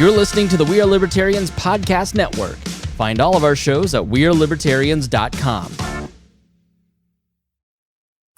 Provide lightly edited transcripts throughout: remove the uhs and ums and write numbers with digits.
You're listening to the We Are Libertarians podcast network. Find all of our shows at wearelibertarians.com.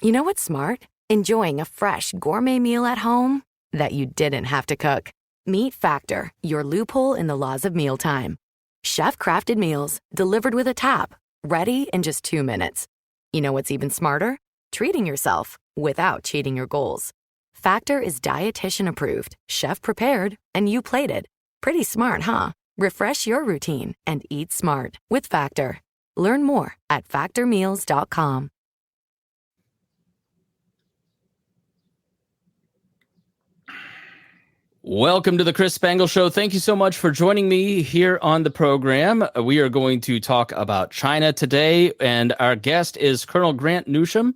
You know what's smart? Enjoying a fresh gourmet meal at home that you didn't have to cook. Meet Factor, your loophole in the laws of mealtime. Chef-crafted meals delivered with a tap, ready in just 2 minutes. You know what's even smarter? Treating yourself without cheating your goals. Factor is dietitian approved, chef prepared, and you plated. Pretty smart, huh? Refresh your routine and eat smart with Factor. Learn more at factormeals.com. Welcome to the Chris Spangle Show. Thank you so much for joining me here on the program. We are going to talk about China today, and our guest is Colonel Grant Newsham.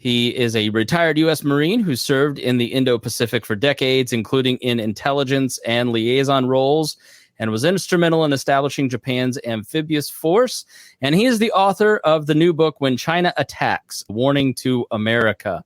He is a retired U.S. Marine who served in the Indo-Pacific for decades, including in intelligence and liaison roles, and was instrumental in establishing Japan's amphibious force. And he is the author of the new book, When China Attacks, Warning to America.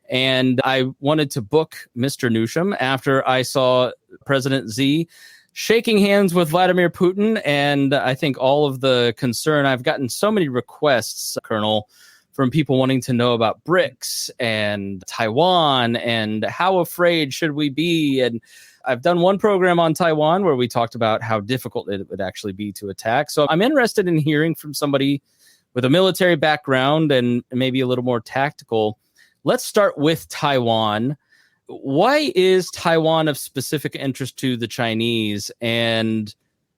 And I wanted to book Mr. Newsham after I saw President Xi shaking hands with Vladimir Putin. And I think all of the concern, I've gotten so many requests, Colonel, from people wanting to know about BRICS and Taiwan and how afraid should we be. And I've done one program on Taiwan where we talked about how difficult it would actually be to attack. So I'm interested in hearing from somebody with a military background and maybe a little more tactical. Let's start with Taiwan. Why is Taiwan of specific interest to the Chinese, and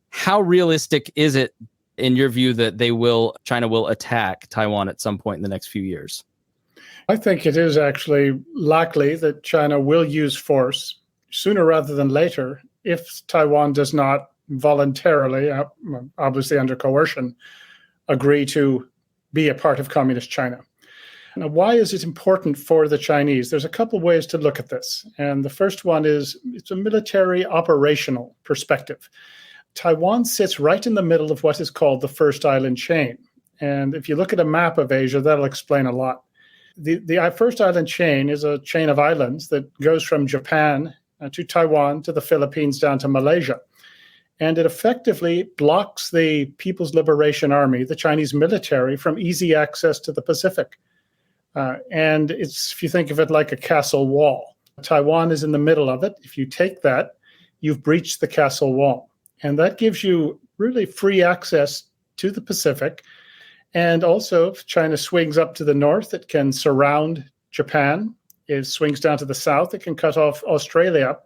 how realistic is it, in your view, that China will attack Taiwan at some point in the next few years? I think it is actually likely that China will use force sooner rather than later if Taiwan does not voluntarily, obviously under coercion, agree to be a part of communist China. Now, why is it important for the Chinese? There's a couple ways to look at this. And the first one is it's a military operational perspective. Taiwan sits right in the middle of what is called the First Island Chain. And if you look at a map of Asia, that'll explain a lot. The First Island Chain is a chain of islands that goes from Japan to Taiwan to the Philippines down to Malaysia. And it effectively blocks the People's Liberation Army, the Chinese military, from easy access to the Pacific. And if you think of it like a castle wall, Taiwan is in the middle of it. If you take that, you've breached the castle wall. And that gives you really free access to the Pacific. And also, if China swings up to the north, it can surround Japan. If it swings down to the south, it can cut off Australia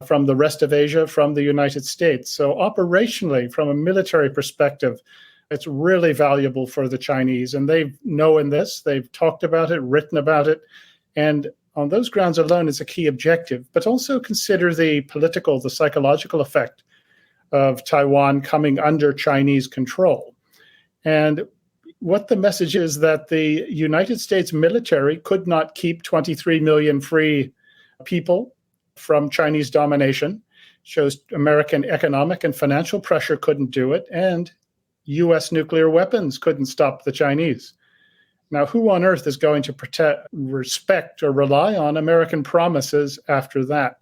from the rest of Asia, from the United States. So operationally, from a military perspective, it's really valuable for the Chinese. And they know in this, they've talked about it, written about it. And on those grounds alone, it's a key objective. But also consider the political, the psychological effect of Taiwan coming under Chinese control. And what the message is that the United States military could not keep 23 million free people from Chinese domination, shows American economic and financial pressure couldn't do it, and U.S. nuclear weapons couldn't stop the Chinese. Now, who on earth is going to respect or rely on American promises after that?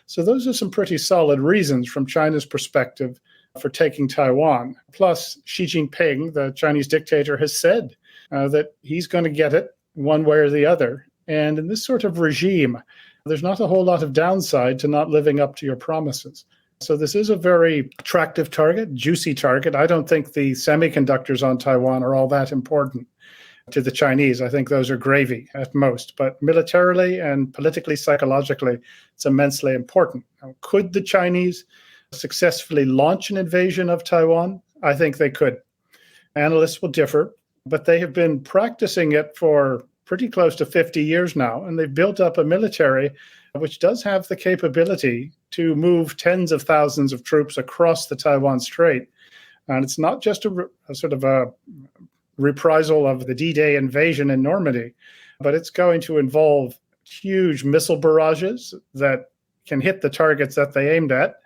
So those are some pretty solid reasons from China's perspective for taking Taiwan. Plus, Xi Jinping, the Chinese dictator, has said that he's going to get it one way or the other. And in this sort of regime, there's not a whole lot of downside to not living up to your promises. So this is a very attractive target, juicy target. I don't think the semiconductors on Taiwan are all that important to the Chinese. I think those are gravy at most. But militarily and politically, psychologically, it's immensely important. Now, could the Chinese successfully launch an invasion of Taiwan? I think they could. Analysts will differ, but they have been practicing it for pretty close to 50 years now, and they've built up a military which does have the capability to move tens of thousands of troops across the Taiwan Strait. And it's not just a sort of a reprisal of the D-Day invasion in Normandy, but it's going to involve huge missile barrages that can hit the targets that they aimed at,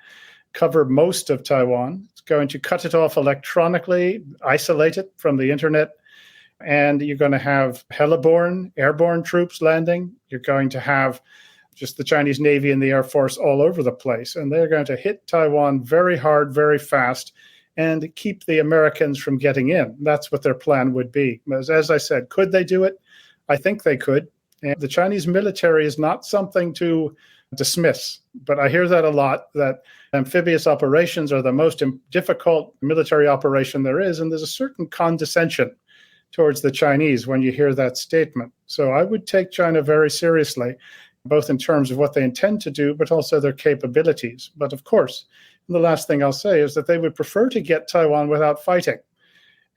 cover most of Taiwan. It's going to cut it off electronically, isolate it from the internet, and you're going to have heliborne, airborne troops landing. You're going to have just the Chinese Navy and the Air Force all over the place. And they're going to hit Taiwan very hard, very fast, and keep the Americans from getting in. That's what their plan would be. As I said, could they do it? I think they could. And the Chinese military is not something to dismiss, but I hear that a lot, that amphibious operations are the most difficult military operation there is, and there's a certain condescension towards the Chinese when you hear that statement. So I would take China very seriously, both in terms of what they intend to do, but also their capabilities. But of course, the last thing I'll say is that they would prefer to get Taiwan without fighting.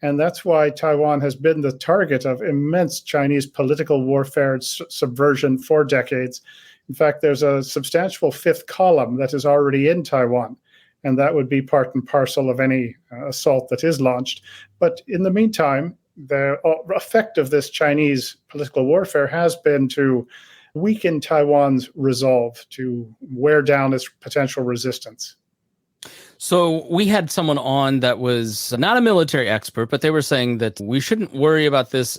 And that's why Taiwan has been the target of immense Chinese political warfare and subversion for decades. In fact, there's a substantial fifth column that is already in Taiwan, and that would be part and parcel of any assault that is launched. But in the meantime, the effect of this Chinese political warfare has been to weaken Taiwan's resolve, to wear down its potential resistance. So we had someone on that was not a military expert, but they were saying that we shouldn't worry about this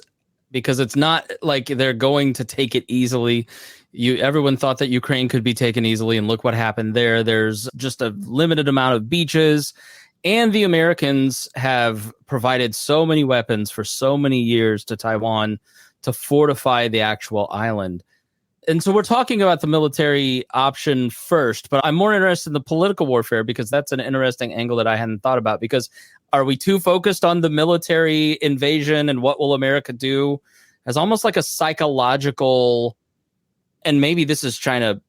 because it's not like they're going to take it easily. Everyone thought that Ukraine could be taken easily, and look what happened there. There's just a limited amount of beaches, and the Americans have provided so many weapons for so many years to Taiwan to fortify the actual island. And so we're talking about the military option first, but I'm more interested in the political warfare because that's an interesting angle that I hadn't thought about. Because are we too focused on the military invasion and what will America do as almost like a psychological, and maybe this is China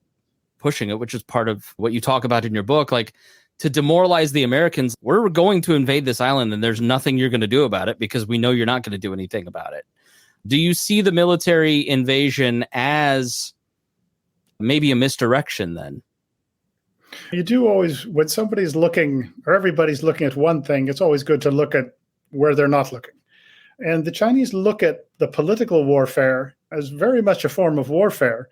pushing it, which is part of what you talk about in your book, like to demoralize the Americans. We're going to invade this island and there's nothing you're going to do about it because we know you're not going to do anything about it. Do you see the military invasion as maybe a misdirection then? You do always, when somebody's looking, or everybody's looking at one thing, it's always good to look at where they're not looking. And the Chinese look at the political warfare as very much a form of warfare,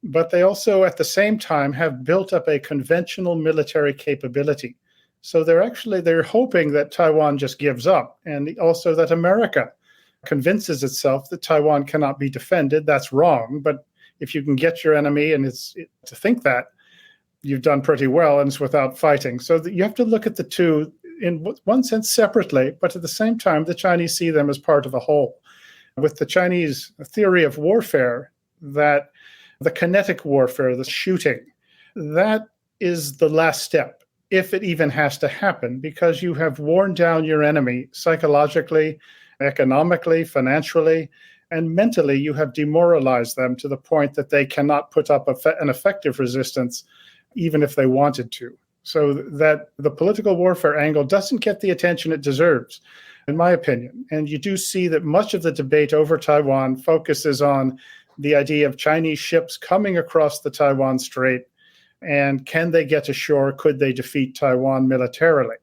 but they also at the same time have built up a conventional military capability. So they're hoping that Taiwan just gives up, and also that America convinces itself that Taiwan cannot be defended. That's wrong. But if you can get your enemy to think that, you've done pretty well, and it's without fighting. So you have to look at the two in one sense separately, but at the same time, the Chinese see them as part of a whole. With the Chinese theory of warfare, that the kinetic warfare, the shooting, that is the last step, if it even has to happen, because you have worn down your enemy psychologically, economically, financially, and mentally. You have demoralized them to the point that they cannot put up an effective resistance, even if they wanted to. So that the political warfare angle doesn't get the attention it deserves, in my opinion. And you do see that much of the debate over Taiwan focuses on the idea of Chinese ships coming across the Taiwan Strait, and can they get ashore? Could they defeat Taiwan militarily?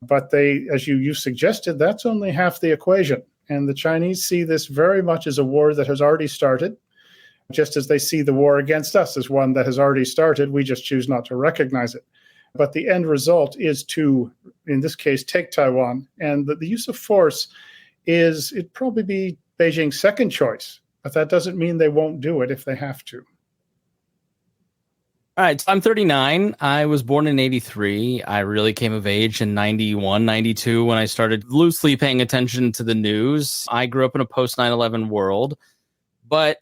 But as you suggested, that's only half the equation. And the Chinese see this very much as a war that has already started, just as they see the war against us as one that has already started. We just choose not to recognize it. But the end result is to, in this case, take Taiwan. And the use of force it'd probably be Beijing's second choice. But that doesn't mean they won't do it if they have to. All right, so I'm 39. I was born in 83. I really came of age in 91, 92 when I started loosely paying attention to the news. I grew up in a post 9/11 world, but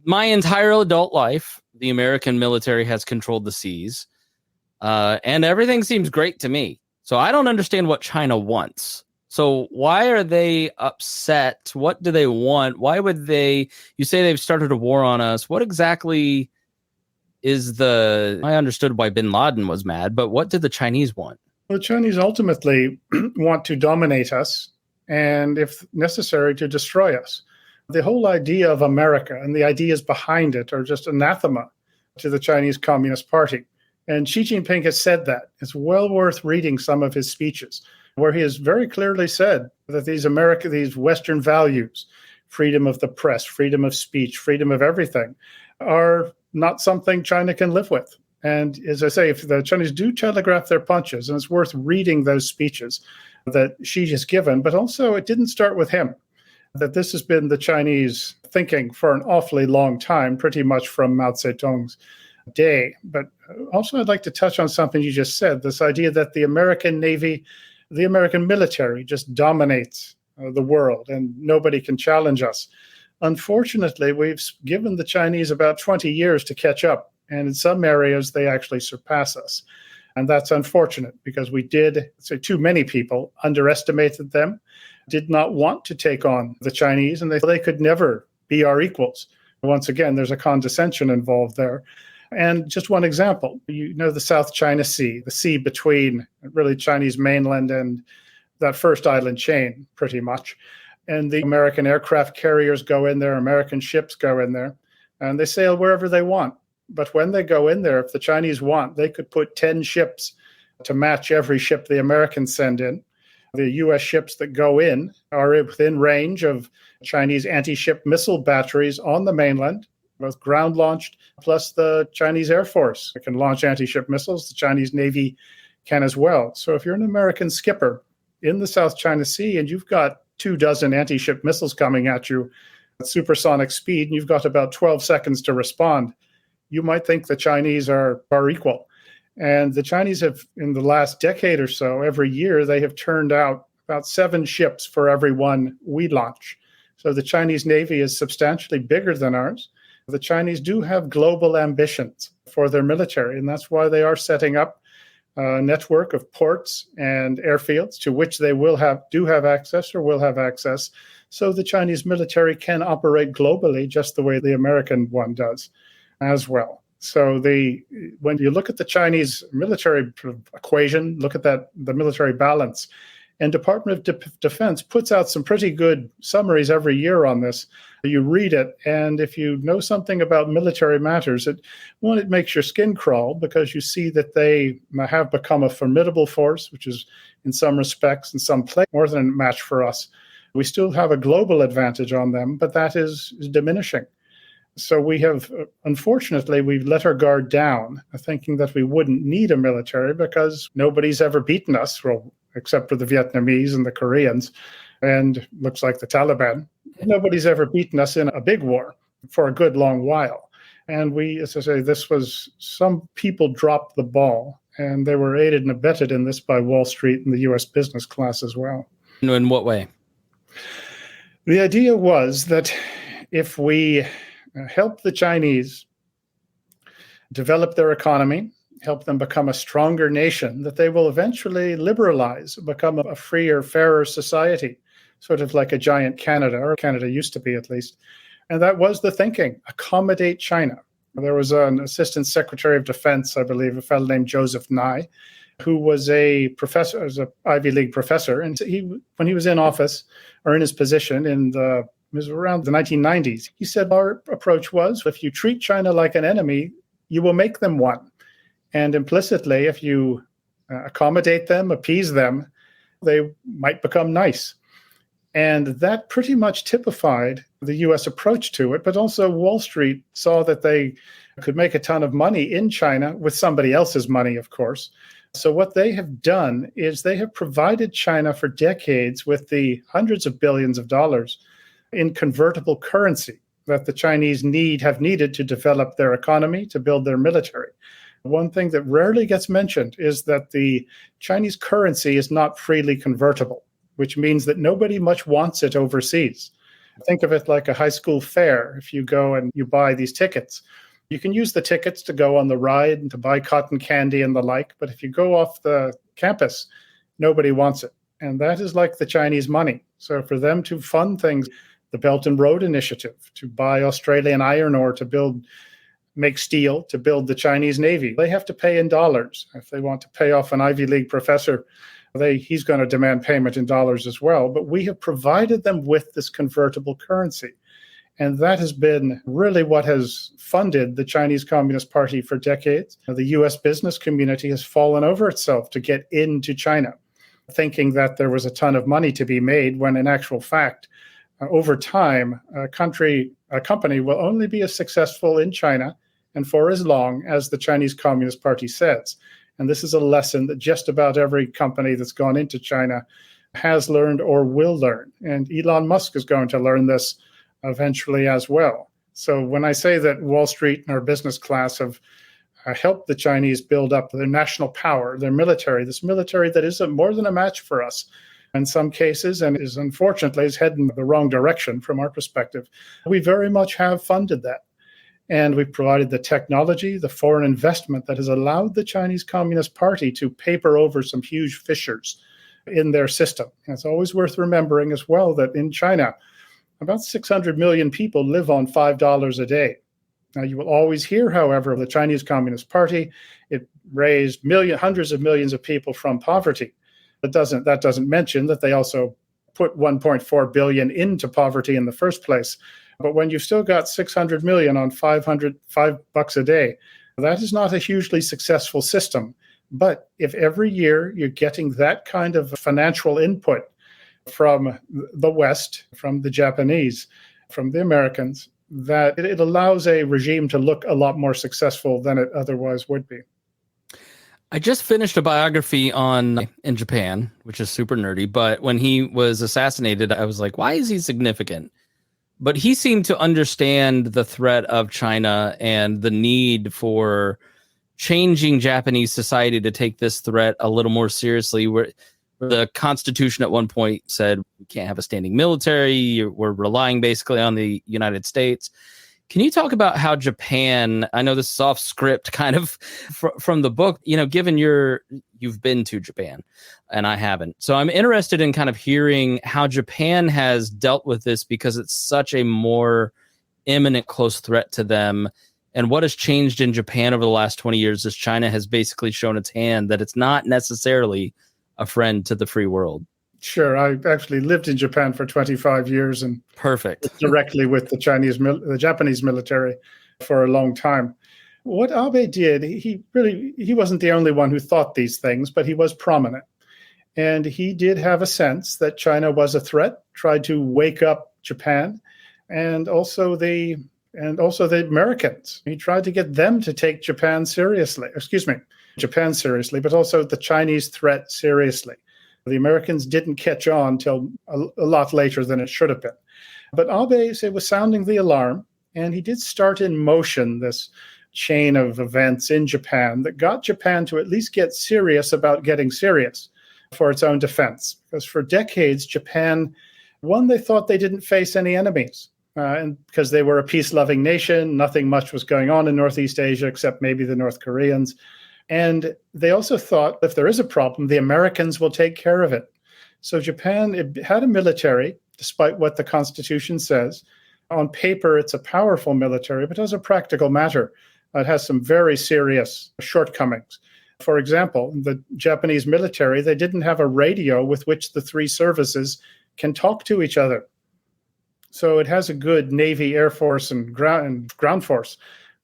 my entire adult life, the American military has controlled the seas, and everything seems great to me. So I don't understand what China wants. So why are they upset? What do they want? Why would you say they've started a war on us? What exactly I understood why bin Laden was mad, but what did the Chinese want? Well, the Chinese ultimately want to dominate us, and if necessary, to destroy us. The whole idea of America and the ideas behind it are just anathema to the Chinese Communist Party. And Xi Jinping has said that. It's well worth reading some of his speeches, where he has very clearly said that these Western values, freedom of the press, freedom of speech, freedom of everything, are not something China can live with. And as I say, if the Chinese do telegraph their punches, and it's worth reading those speeches that Xi has given, but also it didn't start with him. that this has been the Chinese thinking for an awfully long time, pretty much from Mao Zedong's day. But also I'd like to touch on something you just said, this idea that the American Navy, the American military just dominates the world and nobody can challenge us. Unfortunately, we've given the Chinese about 20 years to catch up, and in some areas they actually surpass us. And that's unfortunate because we did, so too many people underestimated them, did not want to take on the Chinese, and they could never be our equals. Once again, there's a condescension involved there. And just one example, you know, the South China Sea, the sea between really Chinese mainland and that first island chain, pretty much. And the American aircraft carriers go in there, American ships go in there, and they sail wherever they want. But when they go in there, if the Chinese want, they could put 10 ships to match every ship the Americans send in. The U.S. ships that go in are within range of Chinese anti-ship missile batteries on the mainland, both ground-launched, plus the Chinese Air Force can launch anti-ship missiles. The Chinese Navy can as well. So if you're an American skipper in the South China Sea and you've got 24 anti-ship missiles coming at you at supersonic speed, and you've got about 12 seconds to respond, you might think the Chinese are equal. And the Chinese have, in the last decade or so, every year, they have turned out about 7 ships for every one we launch. So the Chinese Navy is substantially bigger than ours. The Chinese do have global ambitions for their military, and that's why they are setting up a network of ports and airfields to which they will have access, so the Chinese military can operate globally just the way the American one does as well. So when you look at the Chinese military equation, look at the military balance, and Department of Defense puts out some pretty good summaries every year on this. You read it, and if you know something about military matters, it makes your skin crawl because you see that they have become a formidable force, which is in some respects, in some place, more than a match for us. We still have a global advantage on them, but that is diminishing. So unfortunately, we've let our guard down, thinking that we wouldn't need a military because nobody's ever beaten us, well, except for the Vietnamese and the Koreans, and looks like the Taliban. Nobody's ever beaten us in a big war for a good long while. And as I say, some people dropped the ball, and they were aided and abetted in this by Wall Street and the U.S. business class as well. In what way? The idea was that if we help the Chinese develop their economy, help them become a stronger nation, that they will eventually liberalize, become a freer, fairer society, sort of like a giant Canada, or Canada used to be at least. And that was the thinking, accommodate China. There was an Assistant Secretary of Defense, I believe, a fellow named Joseph Nye, who was a professor, an Ivy League professor. And when he was in office, or in his position it was around the 1990s, he said our approach was, if you treat China like an enemy, you will make them one. And implicitly, if you accommodate them, appease them, they might become nice. And that pretty much typified the U.S. approach to it. But also Wall Street saw that they could make a ton of money in China with somebody else's money, of course. So what they have done is they have provided China for decades with the hundreds of billions of dollars in convertible currency that the Chinese have needed to develop their economy, to build their military. One thing that rarely gets mentioned is that the Chinese currency is not freely convertible, which means that nobody much wants it overseas. Think of it like a high school fair. If you go and you buy these tickets, you can use the tickets to go on the ride and to buy cotton candy and the like, but if you go off the campus, nobody wants it. And that is like the Chinese money. So for them to fund things, the Belt and Road Initiative, to buy Australian iron ore to make steel, to build the Chinese Navy, they have to pay in dollars. If they want to pay off an Ivy League professor, he's going to demand payment in dollars as well. But we have provided them with this convertible currency. And that has been really what has funded the Chinese Communist Party for decades. The U.S. business community has fallen over itself to get into China, thinking that there was a ton of money to be made, when in actual fact, over time, a company will only be as successful in China and for as long as the Chinese Communist Party says. And this is a lesson that just about every company that's gone into China has learned or will learn. And Elon Musk is going to learn this eventually as well. So when I say that Wall Street and our business class have helped the Chinese build up their national power, their military, this military that is more than a match for us in some cases, and is unfortunately is heading the wrong direction from our perspective, we very much have funded that. And we've provided the technology, the foreign investment that has allowed the Chinese Communist Party to paper over some huge fissures in their system. And it's always worth remembering as well that in China, about 600 million people live on $5 a day. Now, you will always hear, however, of the Chinese Communist Party. It raised hundreds of millions of people from poverty. That doesn't mention that they also put 1.4 billion into poverty in the first place. But when you've still got 600 million on $5 a day, that is not a hugely successful system. But if every year you're getting that kind of financial input from the West, from the Japanese, from the Americans, that it allows a regime to look a lot more successful than it otherwise would be. I just finished a biography in Japan, which is super nerdy, but when he was assassinated, I was like, why is he significant? But he seemed to understand the threat of China and the need for changing Japanese society to take this threat a little more seriously, where the Constitution at one point said we can't have a standing military. We're relying basically on the United States. Can you talk about how Japan, I know this is off script kind of from the book, given you've been to Japan and I haven't. So I'm interested in kind of hearing how Japan has dealt with this because it's such a more imminent close threat to them. And what has changed in Japan over the last 20 years as China has basically shown its hand that it's not necessarily a friend to the free world. Sure. I actually lived in Japan for 25 years and perfect directly with the Japanese military for a long time. What Abe did, he wasn't the only one who thought these things, but he was prominent. And he did have a sense that China was a threat, tried to wake up Japan and also the Americans. He tried to get them to take Japan seriously, but also the Chinese threat seriously. The Americans didn't catch on till a lot later than it should have been. But Abe was sounding the alarm, and he did start in motion this chain of events in Japan that got Japan to at least get serious about getting serious for its own defense. Because for decades, Japan, they thought they didn't face any enemies. And because they were a peace-loving nation, nothing much was going on in Northeast Asia except maybe the North Koreans. And they also thought if there is a problem, the Americans will take care of it. So Japan, it had a military, despite what the Constitution says. On paper, it's a powerful military, but as a practical matter, it has some very serious shortcomings. For example, the Japanese military, they didn't have a radio with which the three services can talk to each other. So it has a good Navy, Air Force, and ground force,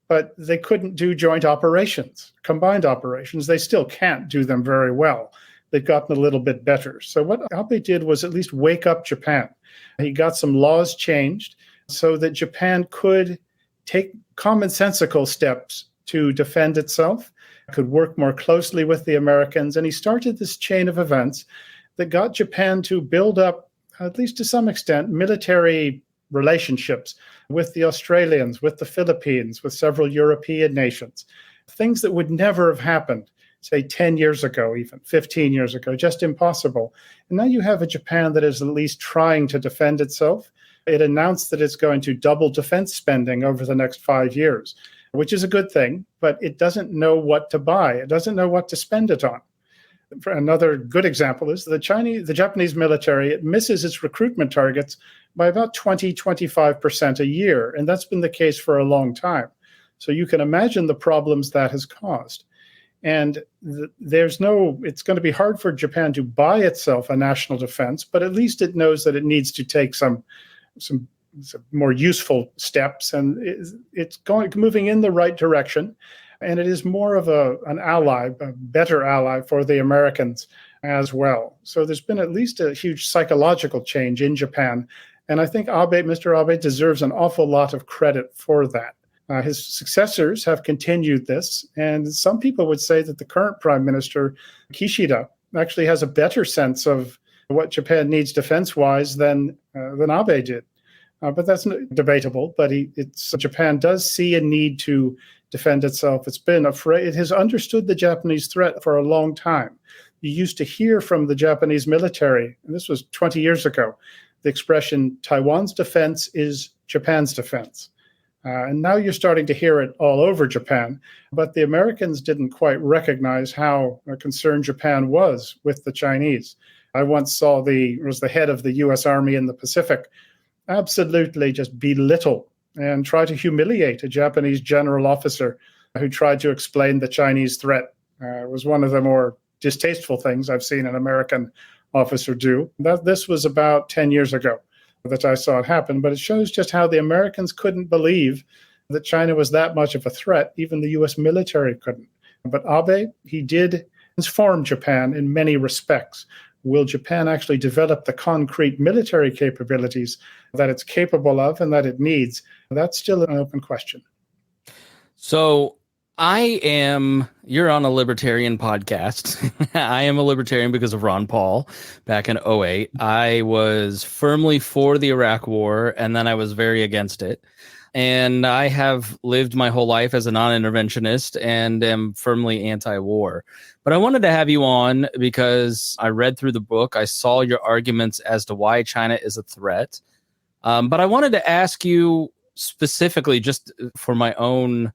but they couldn't do joint operations, combined operations. They still can't do them very well. They've gotten a little bit better. So what Abe did was at least wake up Japan. He got some laws changed so that Japan could take commonsensical steps to defend itself, could work more closely with the Americans. And he started this chain of events that got Japan to build up, at least to some extent, military relationships with the Australians, with the Philippines, with several European nations, things that would never have happened, say 10 years ago, even 15 years ago, just impossible. And now you have a Japan that is at least trying to defend itself. It announced that it's going to double defense spending over the next 5 years, which is a good thing, but it doesn't know what to buy. It doesn't know what to spend it on. Another good example is the Japanese military, it misses its recruitment targets by about 20-25% a year. And that's been the case for a long time. So you can imagine the problems that has caused. And it's going to be hard for Japan to buy itself a national defense, but at least it knows that it needs to take some more useful steps. And it's moving in the right direction. And it is more of an ally, a better ally for the Americans as well. So there's been at least a huge psychological change in Japan. And I think Mr. Abe deserves an awful lot of credit for that. His successors have continued this. And some people would say that the current Prime Minister, Kishida, actually has a better sense of what Japan needs defense-wise than Abe did. But that's debatable. But Japan does see a need to defend itself. It's been afraid. It has understood the Japanese threat for a long time. You used to hear from the Japanese military, and this was 20 years ago, the expression, Taiwan's defense is Japan's defense. And now you're starting to hear it all over Japan. But the Americans didn't quite recognize how concerned Japan was with the Chinese. I once saw the head of the U.S. Army in the Pacific absolutely just belittle and try to humiliate a Japanese general officer who tried to explain the Chinese threat. It was one of the more distasteful things I've seen an American officer do. This was about 10 years ago that I saw it happen, but it shows just how the Americans couldn't believe that China was that much of a threat. Even the U.S. military couldn't. But Abe, he did transform Japan in many respects. Will Japan actually develop the concrete military capabilities that it's capable of and that it needs? That's still an open question. So you're on a libertarian podcast. I am a libertarian because of Ron Paul back in 2008. I was firmly for the Iraq War, and then I was very against it. And I have lived my whole life as a non-interventionist and am firmly anti-war. But I wanted to have you on because I read through the book. I saw your arguments as to why China is a threat. But I wanted to ask you specifically, just for my own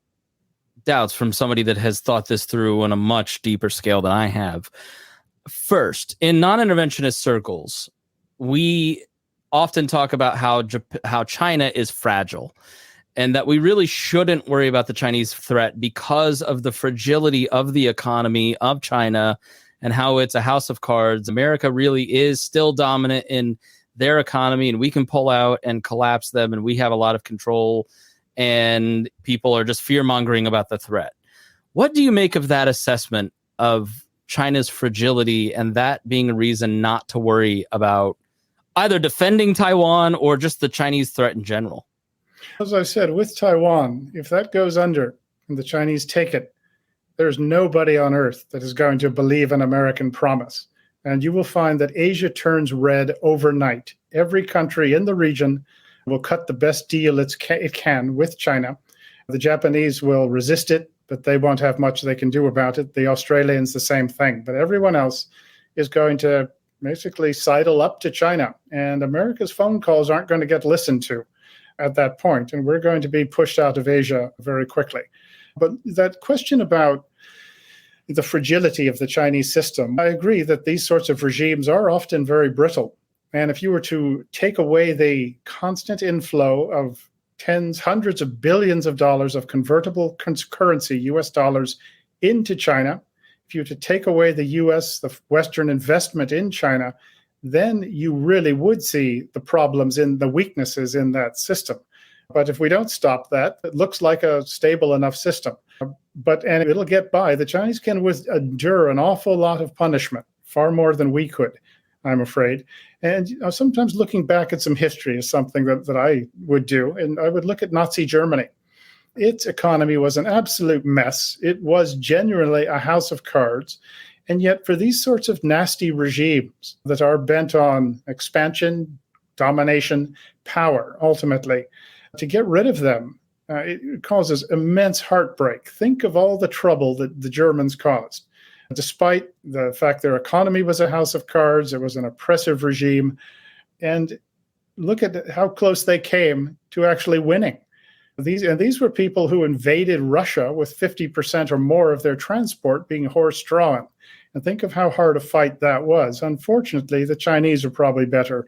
doubts from somebody that has thought this through on a much deeper scale than I have. First, in non-interventionist circles, we often talk about how China is fragile and that we really shouldn't worry about the Chinese threat because of the fragility of the economy of China and how it's a house of cards. America really is still dominant in their economy, and we can pull out and collapse them, and we have a lot of control, and people are just fear-mongering about the threat. What do you make of that assessment of China's fragility and that being a reason not to worry about either defending Taiwan or just the Chinese threat in general? As I said, with Taiwan, if that goes under and the Chinese take it, there's nobody on earth that is going to believe an American promise. And you will find that Asia turns red overnight. Every country in the region will cut the best deal it can with China. The Japanese will resist it, but they won't have much they can do about it. The Australians, the same thing. But everyone else is going to basically sidle up to China. And America's phone calls aren't going to get listened to at that point. And we're going to be pushed out of Asia very quickly. But that question about the fragility of the Chinese system, I agree that these sorts of regimes are often very brittle. And if you were to take away the constant inflow of tens, hundreds of billions of dollars of convertible currency, US dollars, into China, if you were to take away the US, the Western investment in China, then you really would see the problems in the weaknesses in that system. But if we don't stop that, it looks like a stable enough system. And it'll get by. The Chinese can endure an awful lot of punishment, far more than we could, I'm afraid. And sometimes looking back at some history is something that I would do. And I would look at Nazi Germany. Its economy was an absolute mess. It was genuinely a house of cards. And yet for these sorts of nasty regimes that are bent on expansion, domination, power, ultimately, to get rid of them, it causes immense heartbreak. Think of all the trouble that the Germans caused. Despite the fact their economy was a house of cards, it was an oppressive regime. And look at how close they came to actually winning. These were people who invaded Russia with 50% or more of their transport being horse-drawn. And think of how hard a fight that was. Unfortunately, the Chinese are probably better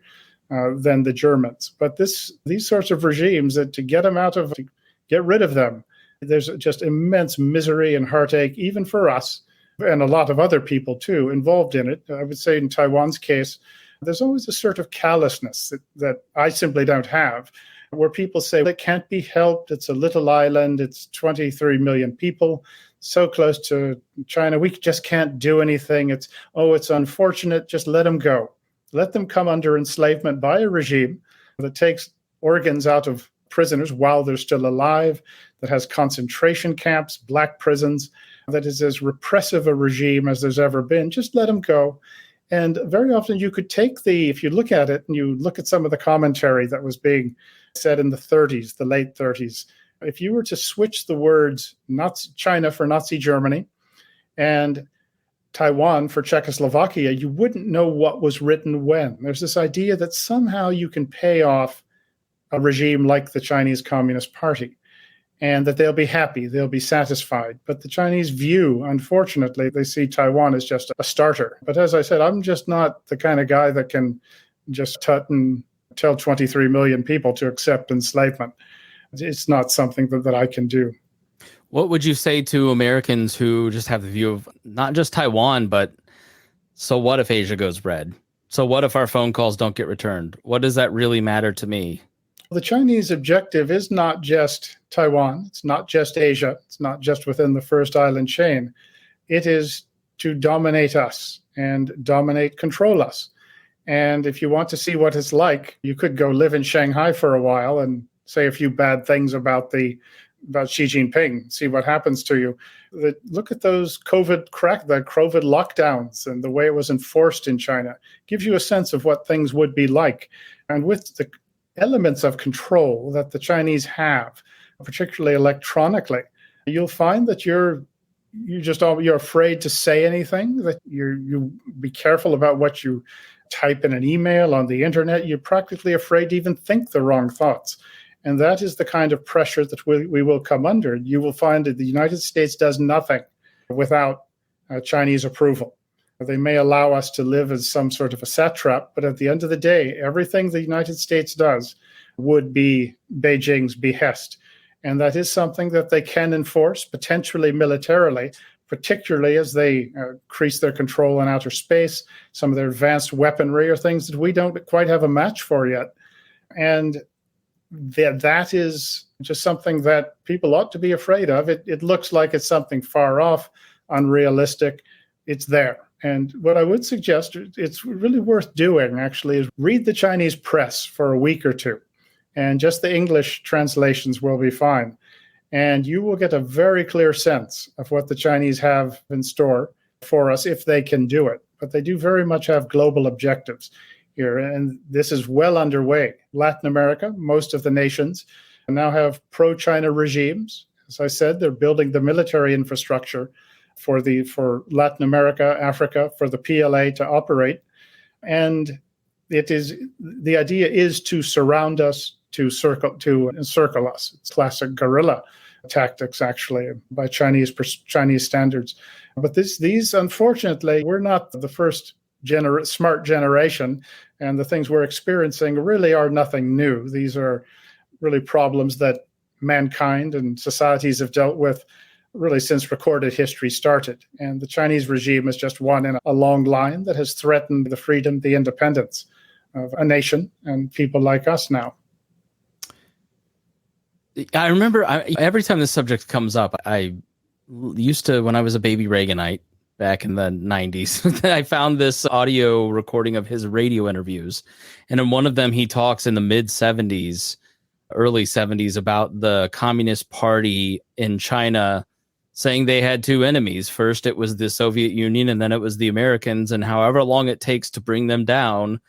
than the Germans. But these sorts of regimes, to get rid of them, there's just immense misery and heartache, even for us, and a lot of other people too involved in it. I would say in Taiwan's case, there's always a sort of callousness that I simply don't have, where people say, it can't be helped. It's a little island. It's 23 million people, so close to China. We just can't do anything. It's unfortunate. Just let them go. Let them come under enslavement by a regime that takes organs out of prisoners while they're still alive, that has concentration camps, black prisons, that is as repressive a regime as there's ever been. Just let them go. And very often you could take if you look at it and you look at some of the commentary that was being said in the 30s, the late 30s, if you were to switch the words Nazi China for Nazi Germany and Taiwan for Czechoslovakia, you wouldn't know what was written when. There's this idea that somehow you can pay off a regime like the Chinese Communist Party and that they'll be happy, they'll be satisfied. But the Chinese view, unfortunately, they see Taiwan as just a starter. But as I said, I'm just not the kind of guy that can just tut and tell 23 million people to accept enslavement. It's not something that I can do. What would you say to Americans who just have the view of not just Taiwan, but so what if Asia goes red? So what if our phone calls don't get returned? What does that really matter to me? The Chinese objective is not just Taiwan. It's not just Asia. It's not just within the first island chain. It is to dominate us and control us. And if you want to see what it's like, you could go live in Shanghai for a while and say a few bad things about Xi Jinping, see what happens to you. Look at those the COVID lockdowns and the way it was enforced in China. Gives you a sense of what things would be like. And with the elements of control that the Chinese have, particularly electronically, you'll find that you're afraid to say anything, that you be careful about what you type in an email on the internet. You're practically afraid to even think the wrong thoughts. And that is the kind of pressure that we will come under. You will find that the United States does nothing without Chinese approval. They may allow us to live as some sort of a satrap, but at the end of the day, everything the United States does would be Beijing's behest. And that is something that they can enforce, potentially militarily, particularly as they increase their control in outer space. Some of their advanced weaponry are things that we don't quite have a match for yet. And that is just something that people ought to be afraid of. It looks like it's something far off, unrealistic. It's there. And what I would suggest, it's really worth doing, actually, is read the Chinese press for a week or two. And just the English translations will be fine. And you will get a very clear sense of what the Chinese have in store for us if they can do it. But they do very much have global objectives here. And this is well underway. Latin America, most of the nations now have pro-China regimes. As I said, they're building the military infrastructure for Latin America, Africa, for the PLA to operate. And the idea is to surround us, to encircle us. It's classic guerrilla tactics, actually, by Chinese standards. But these, unfortunately, we're not the first smart generation, and the things we're experiencing really are nothing new. These are really problems that mankind and societies have dealt with really since recorded history started. And the Chinese regime is just one in a long line that has threatened the freedom, the independence of a nation and people like us now. I remember every time this subject comes up, I used to, when I was a baby Reaganite back in the 90s, I found this audio recording of his radio interviews. And in one of them, he talks in the mid-70s, early 70s, about the Communist Party in China saying they had two enemies. First, it was the Soviet Union, and then it was the Americans. And however long it takes to bring them down,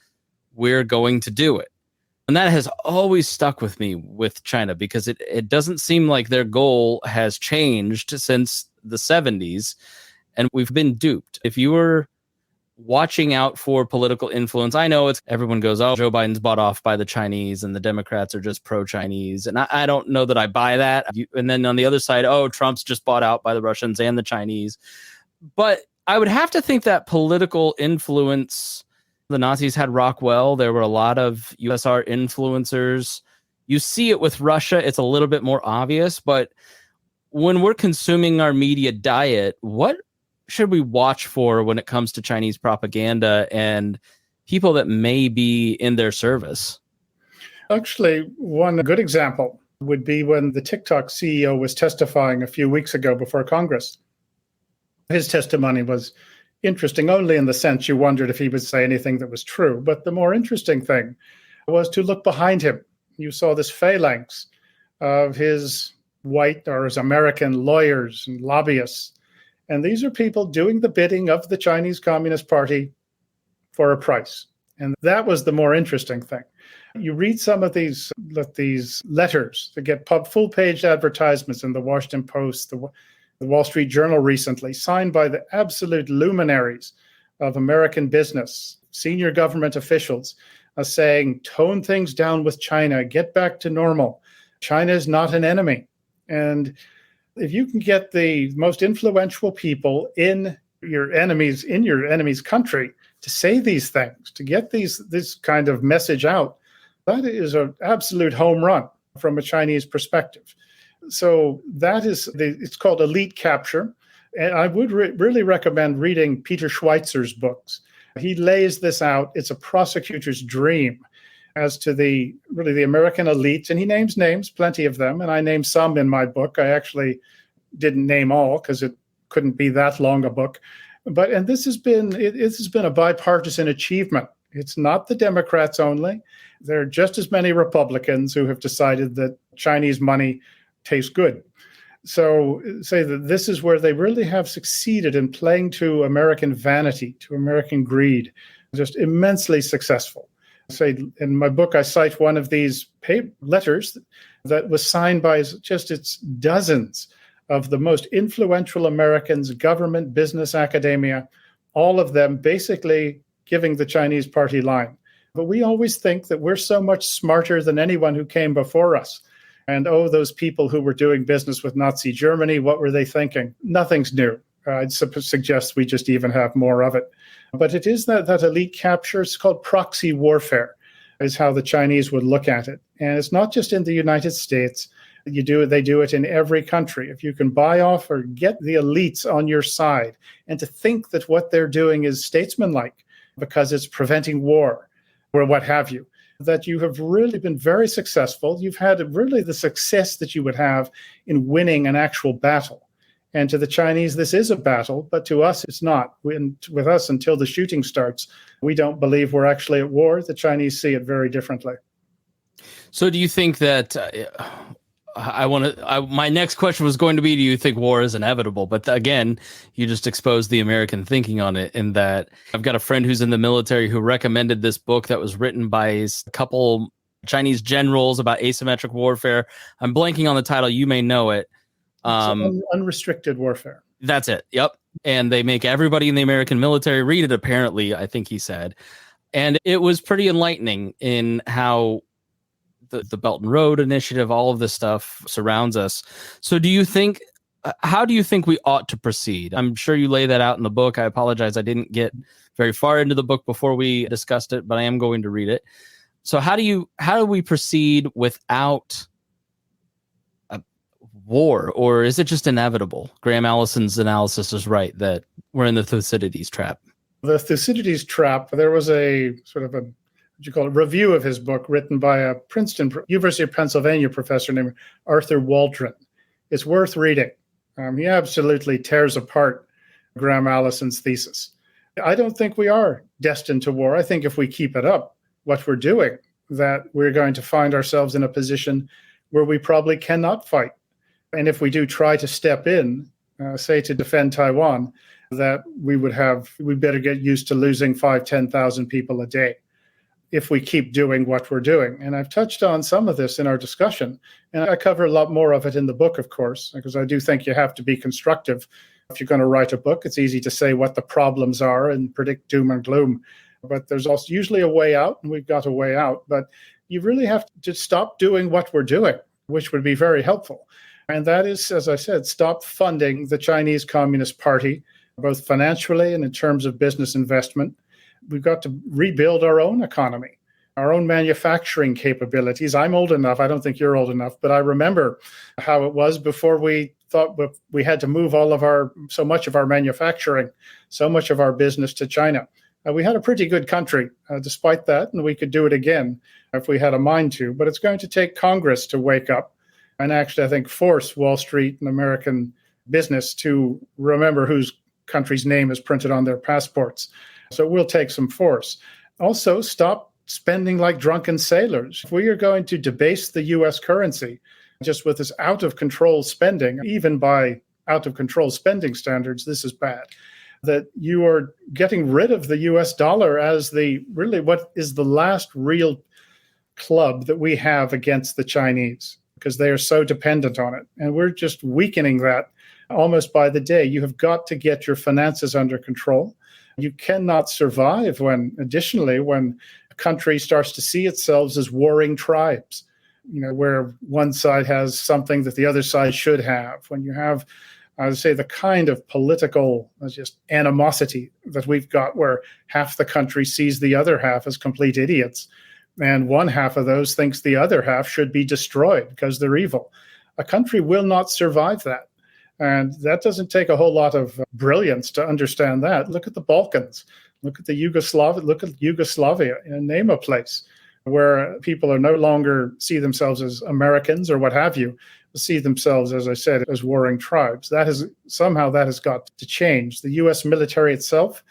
we're going to do it. And that has always stuck with me with China, because it doesn't seem like their goal has changed since the 70s. And we've been duped. If you were watching out for political influence, I know everyone goes, oh, Joe Biden's bought off by the Chinese and the Democrats are just pro-Chinese. And I don't know that I buy that. And then on the other side, oh, Trump's just bought out by the Russians and the Chinese. But I would have to think that political influence, the Nazis had Rockwell. There were a lot of USSR influencers. You see it with Russia. It's a little bit more obvious. But when we're consuming our media diet, what should we watch for when it comes to Chinese propaganda and people that may be in their service? Actually, one good example would be when the TikTok CEO was testifying a few weeks ago before Congress. His testimony was interesting only in the sense you wondered if he would say anything that was true. But the more interesting thing was to look behind him. You saw this phalanx of his white or his American lawyers and lobbyists. And these are people doing the bidding of the Chinese Communist Party for a price. And that was the more interesting thing. You read some of these letters that get full-page advertisements in the Washington Post, the Wall Street Journal recently, signed by the absolute luminaries of American business, senior government officials, saying, tone things down with China, get back to normal. China is not an enemy. And if you can get the most influential people in your enemy's country to say these things, to get this kind of message out, that is an absolute home run from a Chinese perspective. So it's called elite capture. And I would really recommend reading Peter Schweitzer's books. He lays this out. It's a prosecutor's dream as to the American elite. And he names names, plenty of them. And I name some in my book. I actually didn't name all because it couldn't be that long a book. And this has been a bipartisan achievement. It's not the Democrats only. There are just as many Republicans who have decided that Chinese money tastes good. So say that this is where they really have succeeded in playing to American vanity, to American greed, just immensely successful. Say in my book, I cite one of these letters that was signed by it's dozens of the most influential Americans, government, business, academia, all of them basically giving the Chinese party line. But we always think that we're so much smarter than anyone who came before us. And those people who were doing business with Nazi Germany, what were they thinking? Nothing's new. I'd suggest we just even have more of it. But it is that elite capture. It's called proxy warfare, is how the Chinese would look at it. And it's not just in the United States. They do it in every country. If you can buy off or get the elites on your side and to think that what they're doing is statesmanlike because it's preventing war or what have you, that you have really been very successful. You've had really the success that you would have in winning an actual battle. And to the Chinese, this is a battle, but to us, it's not. With us, until the shooting starts, we don't believe we're actually at war. The Chinese see it very differently. So do you think that... my next question was going to be, do you think war is inevitable? But again, you just exposed the American thinking on it, in that I've got a friend who's in the military who recommended this book that was written by a couple Chinese generals about asymmetric warfare. I'm blanking on the title. You may know it. Unrestricted warfare. That's it. Yep. And they make everybody in the American military read it, apparently, I think he said. And it was pretty enlightening in how the Belt and Road Initiative, all of this stuff surrounds us. So how do you think we ought to proceed? I'm sure you lay that out in the book. I apologize, I didn't get very far into the book before we discussed it, but I am going to read it. So how do we proceed without a war, or is it just inevitable? Graham Allison's analysis is right that we're in the Thucydides trap. The Thucydides trap, there was a sort of review of his book written by a University of Pennsylvania professor named Arthur Waldron. It's worth reading. He absolutely tears apart Graham Allison's thesis. I don't think we are destined to war. I think if we keep it up, what we're doing, that we're going to find ourselves in a position where we probably cannot fight. And if we do try to step in, say to defend Taiwan, that we better get used to losing 5,000-10,000 people a day if we keep doing what we're doing. And I've touched on some of this in our discussion, and I cover a lot more of it in the book, of course, because I do think you have to be constructive. If you're going to write a book, it's easy to say what the problems are and predict doom and gloom. But there's also usually a way out, and we've got a way out. But you really have to stop doing what we're doing, which would be very helpful. And that is, as I said, stop funding the Chinese Communist Party, both financially and in terms of business investment. We've got to rebuild our own economy, our own manufacturing capabilities. I'm old enough, I don't think you're old enough, but I remember how it was before we thought we had to move so much of our manufacturing, so much of our business to China. We had a pretty good country despite that, and we could do it again if we had a mind to. But it's going to take Congress to wake up and actually, I think, force Wall Street and American business to remember whose country's name is printed on their passports. So it will take some force. Also, stop spending like drunken sailors. If we are going to debase the U.S. currency just with this out-of-control spending, even by out-of-control spending standards, this is bad. that you are getting rid of the US dollar as what is the last real club that we have against the Chinese, because they are so dependent on it. And we're just weakening that almost by the day. You have got to get your finances under control. You cannot survive when a country starts to see itself as warring tribes, where one side has something that the other side should have. When you have, I would say, the kind of political just animosity that we've got, where half the country sees the other half as complete idiots, and one half of those thinks the other half should be destroyed because they're evil. A country will not survive that. And that doesn't take a whole lot of brilliance to understand that. Look at the Balkans. Look at Yugoslavia, name a place where people are no longer see themselves as Americans or what have you, see themselves, as I said, as warring tribes. That has got to change. The U.S. military itself,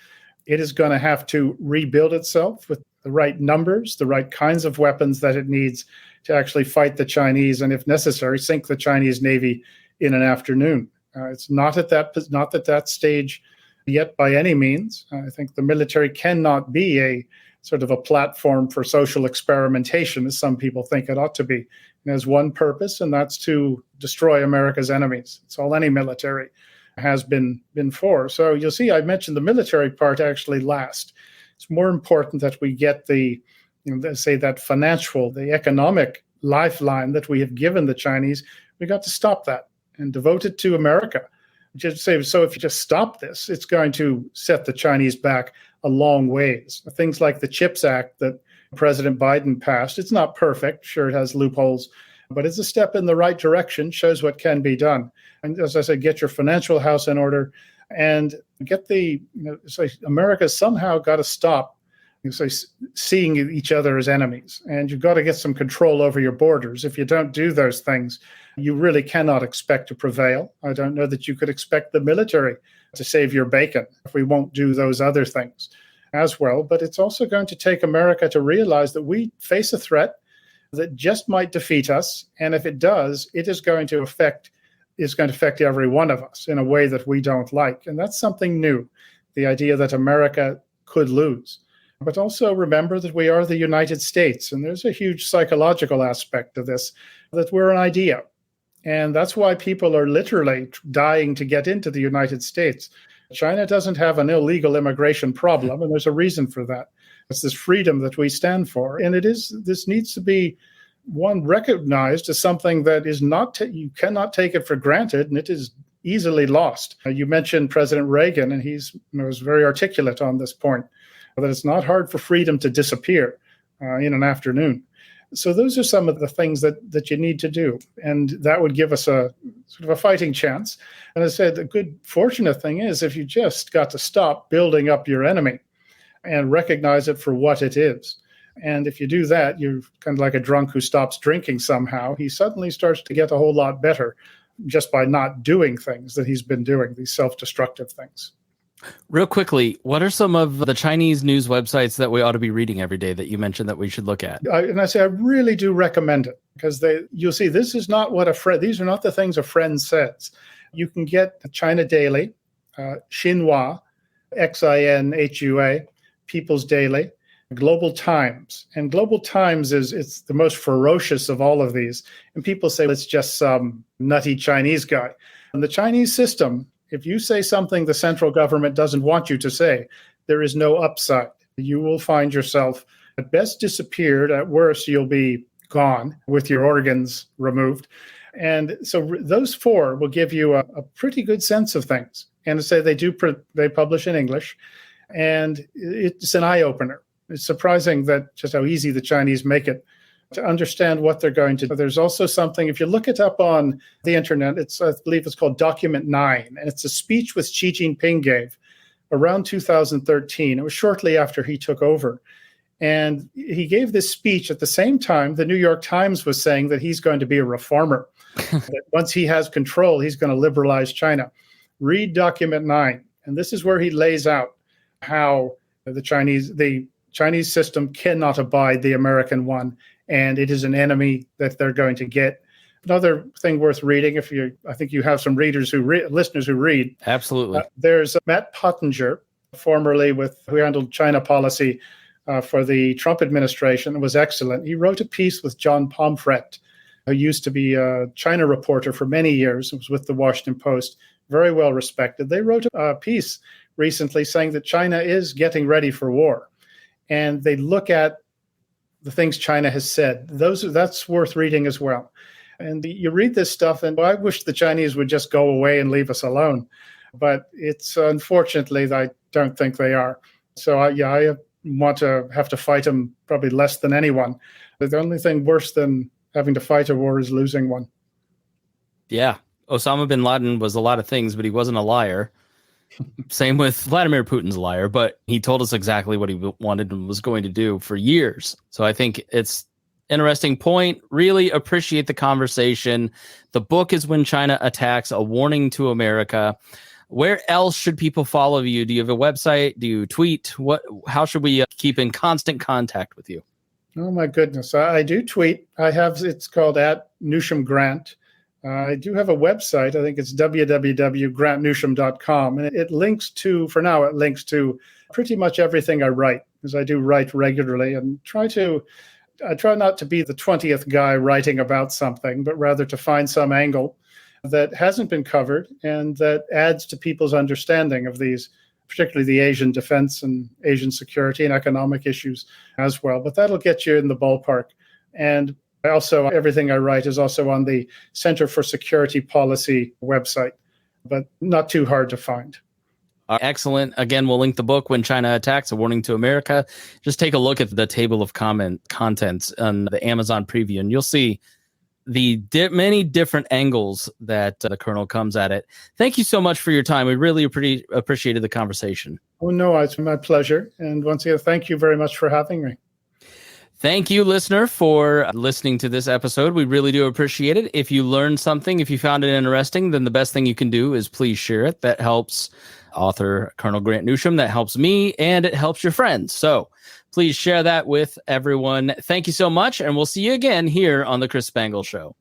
it is going to have to rebuild itself with the right numbers, the right kinds of weapons that it needs to actually fight the Chinese, and if necessary, sink the Chinese Navy in an afternoon. It's not at that stage yet by any means. I think the military cannot be a sort of a platform for social experimentation, as some people think it ought to be. It has one purpose, and that's to destroy America's enemies. It's all any military has been for. So you'll see I mentioned the military part actually last. It's more important that we get the economic lifeline that we have given the Chinese. We got to stop that and devote it to America. So if you just stop this, it's going to set the Chinese back a long ways. Things like the CHIPS Act that President Biden passed, it's not perfect. Sure, it has loopholes, but it's a step in the right direction, shows what can be done. And as I said, get your financial house in order and get America's somehow got to stop seeing each other as enemies. And you've got to get some control over your borders. If you don't do those things, you really cannot expect to prevail. I don't know that you could expect the military to save your bacon if we won't do those other things as well. But it's also going to take America to realize that we face a threat that just might defeat us. And if it does, it is going to affect every one of us in a way that we don't like. And that's something new, the idea that America could lose. But also remember that we are the United States, and there's a huge psychological aspect of this, that we're an idea. And that's why people are literally dying to get into the United States. China doesn't have an illegal immigration problem, and there's a reason for that. It's this freedom that we stand for. And this needs to be, one, recognized as something that is not, you cannot take it for granted, and it is easily lost. You mentioned President Reagan, and he was very articulate on this point, that it's not hard for freedom to disappear in an afternoon. So those are some of the things that you need to do. And that would give us a sort of a fighting chance. And as I said, the good fortunate thing is if you just got to stop building up your enemy and recognize it for what it is. And if you do that, you're kind of like a drunk who stops drinking somehow. He suddenly starts to get a whole lot better just by not doing things that he's been doing, these self-destructive things. Real quickly, what are some of the Chinese news websites that we ought to be reading every day that you mentioned that we should look at? I really do recommend it, because you'll see this is not what these are not the things a friend says. You can get China Daily, Xinhua, Xinhua, People's Daily, Global Times. And Global Times it's the most ferocious of all of these. And people say it's just some nutty Chinese guy. And the Chinese system, if you say something the central government doesn't want you to say, there is no upside. You will find yourself at best disappeared. At worst, you'll be gone with your organs removed. And so those four will give you a pretty good sense of things. And to say they publish in English, and it's an eye-opener. It's surprising that just how easy the Chinese make it to understand what they're going to do. There's also something, if you look it up on the internet, I believe it's called Document 9, and it's a speech which Xi Jinping gave around 2013. It was shortly after he took over. And he gave this speech at the same time the New York Times was saying that he's going to be a reformer. That once he has control, he's going to liberalize China. Read Document 9, and this is where he lays out how the Chinese system cannot abide the American one, and it is an enemy that they're going to get Another thing worth reading, I think you have some listeners who read. Absolutely. There's Matt Pottinger, formerly who handled China policy for the Trump administration, was excellent. He wrote a piece with John Pomfret, who used to be a China reporter for many years. It was with the Washington Post, very well respected. They wrote a piece recently saying that China is getting ready for war. And they look at the things China has said. That's worth reading as well. And you read this stuff, and I wish the Chinese would just go away and leave us alone. But it's unfortunately, I don't think they are. So I want to have to fight them probably less than anyone. But the only thing worse than having to fight a war is losing one. Yeah. Osama bin Laden was a lot of things, but he wasn't a liar. Same with Vladimir Putin's a liar, but he told us exactly what he wanted and was going to do for years. So I think it's interesting point. Really appreciate the conversation. The book is When China Attacks, A Warning to America. Where else should people follow you? Do you have a website? Do you tweet? How should we keep in constant contact with you? Oh my goodness. I do tweet. It's called @NewshamGrant. I do have a website. I think it's www.grantnewsham.com. And it links to pretty much everything I write, because I do write regularly and I try not to be the 20th guy writing about something, but rather to find some angle that hasn't been covered and that adds to people's understanding of these, particularly the Asian defense and Asian security and economic issues as well. But that'll get you in the ballpark. And also, everything I write is also on the Center for Security Policy website, but not too hard to find. Excellent. Again, we'll link the book, When China Attacks, A Warning to America. Just take a look at the table of contents on the Amazon preview, and you'll see the many different angles that the Colonel comes at it. Thank you so much for your time. We really appreciated the conversation. Oh, no, it's my pleasure. And once again, thank you very much for having me. Thank you, listener, for listening to this episode. We really do appreciate it. If you learned something, if you found it interesting, then the best thing you can do is please share it. That helps author Colonel Grant Newsham. That helps me, and it helps your friends. So please share that with everyone. Thank you so much, and we'll see you again here on The Chris Spangle Show.